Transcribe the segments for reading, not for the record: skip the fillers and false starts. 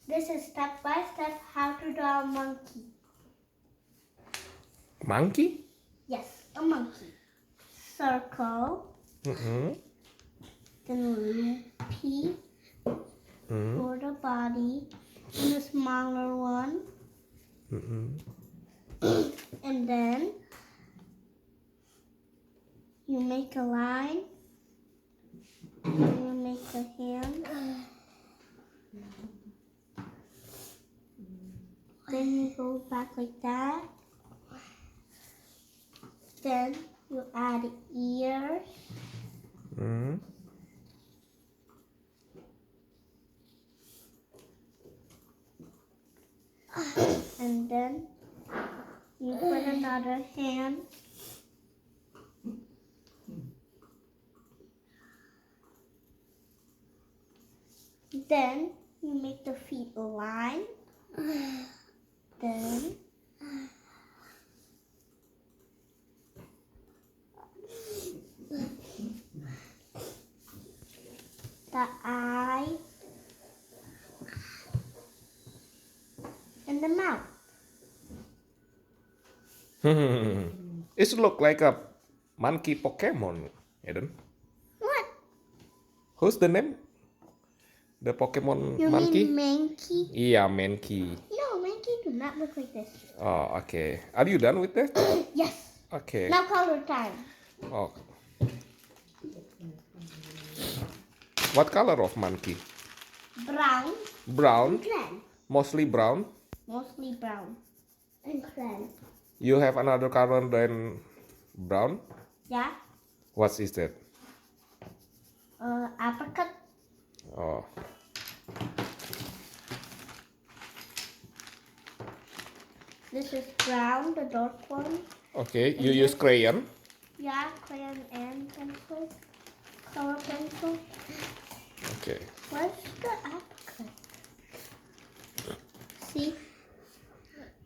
This is step by step how to draw a monkey. Monkey? Yes, a monkey. Circle. Mm-hmm. Then loopy for the body. And a smaller one. Mm-hmm. And then you make a line. Then you make a hand. Then you go back like that. Then you add ears. Mm-hmm. And then you put another hand. Then you make the feet align. Then the eye and the mouth. It look like a monkey Pokemon, Aiden. What? Who's the name? The Pokemon You monkey? mean monkey? Yeah, monkey. No, monkey do not look like this. Oh, okay. Are you done with that? Yes. Okay. Now color time. Oh. What color of monkey? Brown Brown. and clan. Mostly brown. Mostly brown and clan. You have another color than brown? Yeah. What is that? Apricot. Oh. This is brown, the dark one. Okay, you use crayon? Yeah, crayon and pencil. Color pencil. Okay. Where's the apricot? See?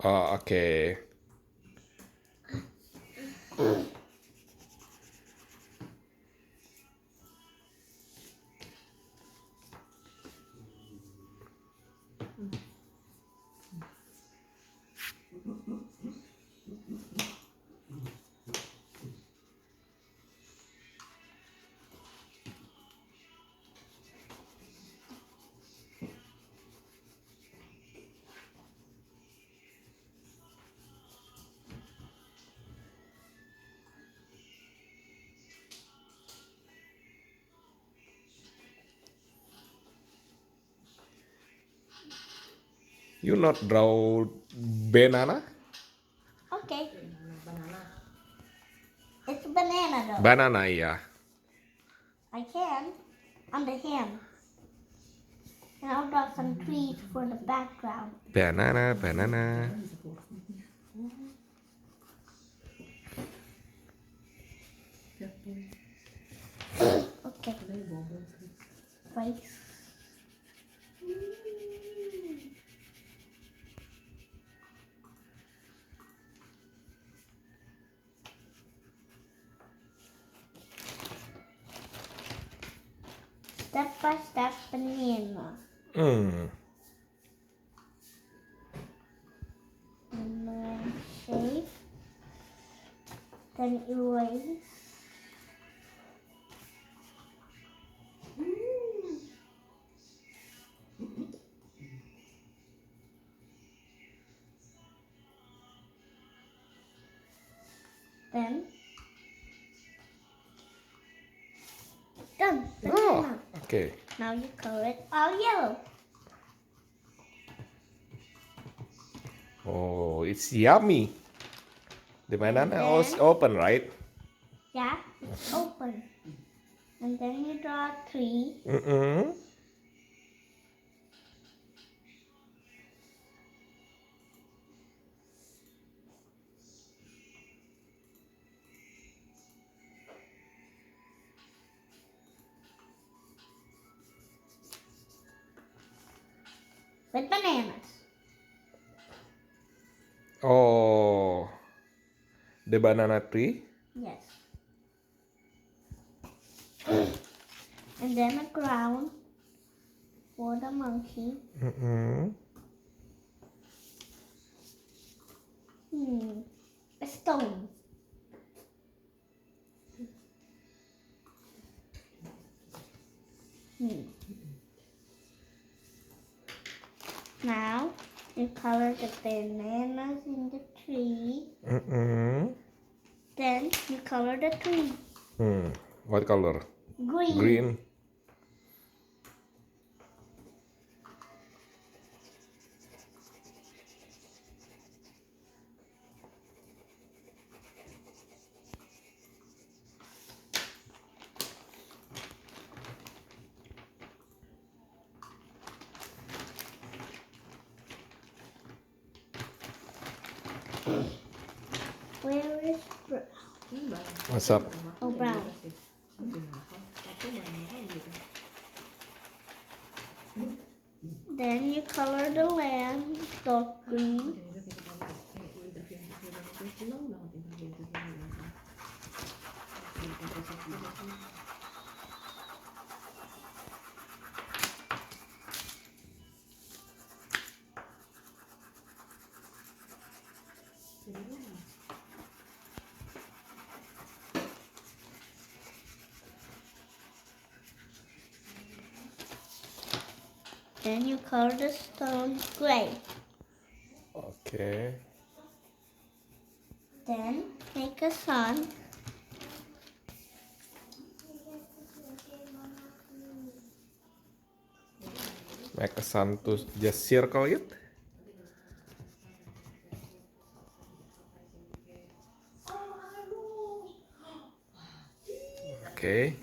Oh, okay. You not draw banana? Okay. It's a banana though. Banana, yeah. I can. On the hand. And I'll draw some trees for the background. Banana, banana. Okay. Face. Step by step banana. Hmm. And then shape. Then erase. Then done. Oh, Banana. okay. Now you color it all yellow. Oh, it's yummy. The banana is then- open, right? Yeah, it's open. And then you draw a tree. Mm-mm. With bananas. Oh, the banana tree. Yes. And then a ground. for the monkey. A stone. Now you color the bananas in the tree. Then you color the tree. What color? Green. Green. Where is brown? What's up? Oh, brown. Then you color the land dark green. Then you color the stone gray. Okay. Then make a sun. Make a sun to just circle it. Okay.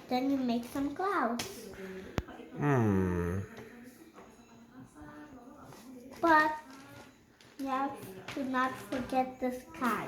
Then you make some clouds. But you have to not forget the sky.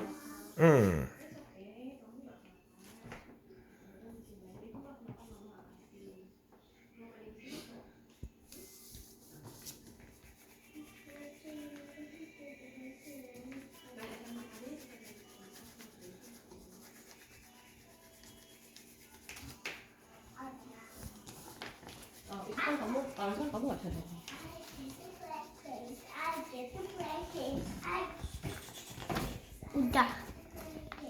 Mudah.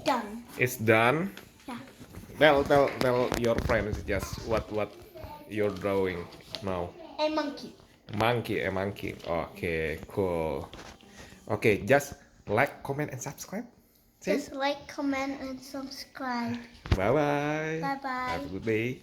Done. It's done. Yeah. Tell your friends just what you're drawing now. A monkey. A monkey. Okay, cool. Okay, just like, comment, and subscribe. Just like, comment, and subscribe. Bye bye. Bye bye. Have a good day.